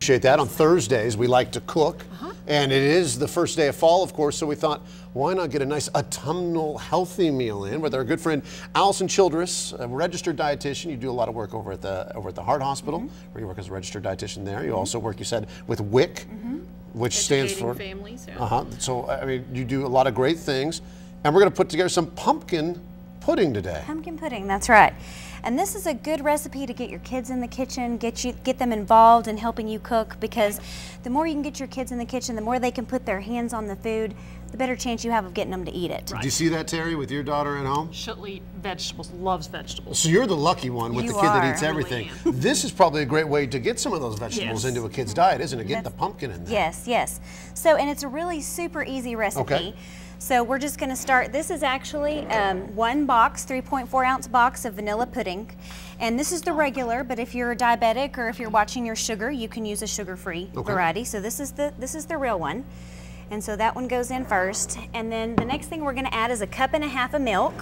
appreciate that. On Thursdays, we like to cook. And it is the first day of fall, of course, so we thought, why not get a nice autumnal healthy meal in with our good friend Allison Childress, a registered dietitian. You do a lot of work over at the Heart Hospital, where you work as a registered dietitian there. You also work, you said, with WIC, which stands for families. So I mean, you do a lot of great things, and we're going to put together some pumpkin pudding today. Pumpkin pudding, that's right. And this is a good recipe to get your kids in the kitchen, get them involved in helping you cook, because the more you can get your kids in the kitchen, the more they can put their hands on the food, the better chance you have of getting them to eat it. Right. Do you see that, Terry, with your daughter at home? She'll eat vegetables, loves vegetables. So you're the lucky one with the kid that eats everything. Really this is probably a great way to get some of those vegetables into a kid's diet, isn't it? Get the pumpkin in there. Yes, yes. So, and it's a really super easy recipe. Okay. So we're just going to start. This is actually one box, 3.4 ounce box of vanilla pudding. And this is the regular, but if you're a diabetic or if you're watching your sugar, you can use a sugar-free variety. So this is the real one. And so that one goes in first. And then the next thing we're going to add is 1.5 cups of milk.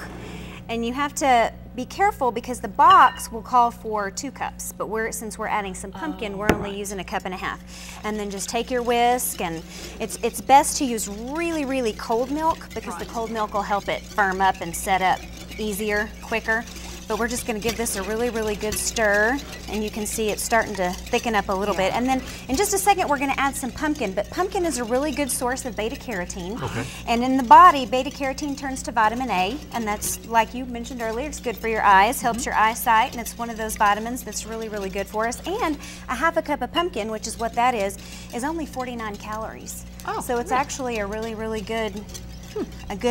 And you have to be careful because the box will call for 2 cups, but since we're adding some pumpkin, we're only using 1.5 cups. And then just take your whisk, and it's best to use really, really cold milk, because the cold milk will help it firm up and set up easier, quicker. But we're just going to give this a really, really good stir, and you can see it's starting to thicken up a little bit. And then in just a second, we're going to add some pumpkin, but pumpkin is a really good source of beta-carotene. And in the body, beta-carotene turns to vitamin A, and that's, like you mentioned earlier, it's good for your eyes, helps your eyesight, and it's one of those vitamins that's really, really good for us. And 1/2 cup of pumpkin, which is what that is only 49 calories. So it's actually a really, really good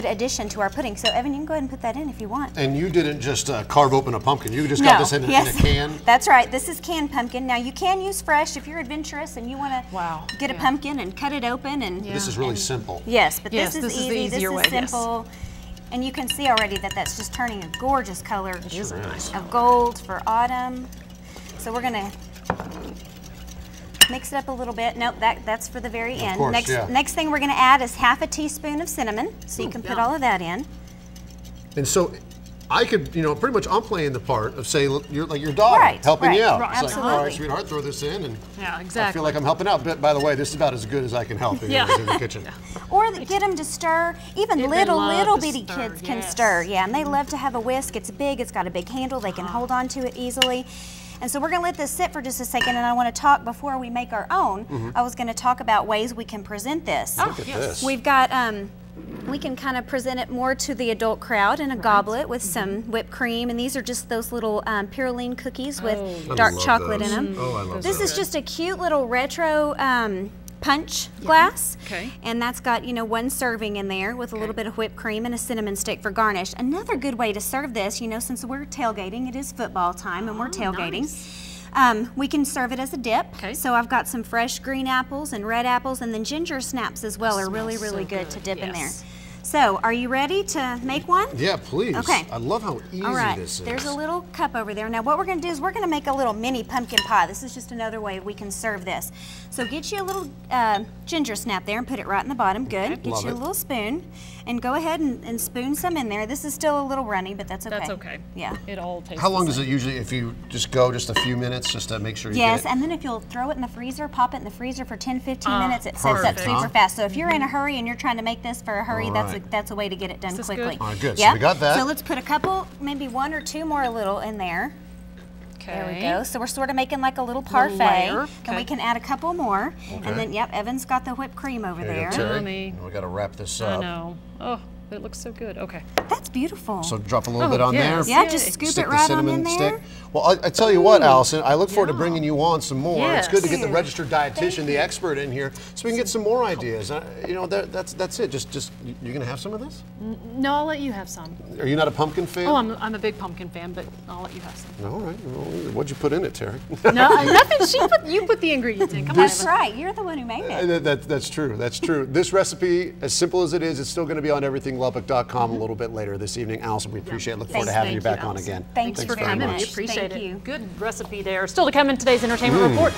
addition to our pudding. So Evan, you can go ahead and put that in if you want. And you didn't just carve open a pumpkin, you just got this in a can? That's right, this is canned pumpkin. Now you can use fresh if you're adventurous and you want to get a pumpkin and cut it open. And this is really simple. Yes, but this is easy, this is simple. And you can see already that that's just turning a gorgeous color of gold for autumn. So we're going to mix it up a little bit. Nope, that's for the very end. Next thing we're going to add is 1/2 teaspoon of cinnamon. So you can put all of that in. And so I could, pretty much I'm playing the part of, say, you're like your daughter helping you out. It's Absolutely. like, all right, sweetheart, throw this in, and exactly. I feel like I'm helping out. But by the way, this is about as good as I can help in the kitchen. Or get them to stir. Even little bitty kids can stir. Yeah, and they love to have a whisk. It's big. It's got a big handle. They can hold on to it easily. And so we're going to let this sit for just a second, and I want to talk before we make our own. I was going to talk about ways we can present this. Look at this. We've got, we can kind of present it more to the adult crowd in a goblet with some whipped cream, and these are just those little Pyroline cookies with dark chocolate in them. Oh, I love this is just a cute little retro punch glass, and that's got 1 serving in there with a little bit of whipped cream and a cinnamon stick for garnish. Another good way to serve this, since we're tailgating, it is football time and we're tailgating. We can serve it as a dip. So I've got some fresh green apples and red apples, and then ginger snaps as well are really, really good to dip in there. So, are you ready to make one? Yeah, please. Okay. I love how easy this is. There's a little cup over there. Now, what we're going to do is we're going to make a little mini pumpkin pie. This is just another way we can serve this. So, get you a little ginger snap there and put it right in the bottom. Good. Get you a little spoon and go ahead and spoon some in there. This is still a little runny, but that's okay. That's okay. Yeah. It all tastes How long does it usually, if you just go just a few minutes just to make sure you get it? And then if you'll throw it in the freezer, pop it in the freezer for 10-15 minutes, it sets up super fast. So if you're in a hurry and you're trying to make this for a hurry, that's a way to get it done quickly. All right, good. So we got that. So let's put a couple, maybe 1 or 2 more little in there. There we go. So we're sort of making like a little parfait. And we can add a couple more. And then, Evan's got the whipped cream over there. We got to wrap this up. I know. Oh, it looks so good. Okay. That's beautiful. So drop a little bit on there. Yeah, just scoop it right on in there. Well, I tell you what, Allison, I look forward to bringing you on some more. It's good to get the registered dietitian, the expert in here, so we can get some more ideas. That's it. Just you're gonna have some of this? No, I'll let you have some. Are you not a pumpkin fan? Oh, I'm a big pumpkin fan, but I'll let you have some. All right. Well, what'd you put in it, Terry? No, nothing. You put the ingredients in. Come on. That's right. You're the one who made it. That's true. That's true. This recipe, as simple as it is, it's still going to be on everythinglubbock.com a little bit later this evening. Allison, we appreciate it. Look forward to having you back on again. Thanks for coming. We appreciate it. Thank you. Good recipe there. Still to come in today's entertainment report.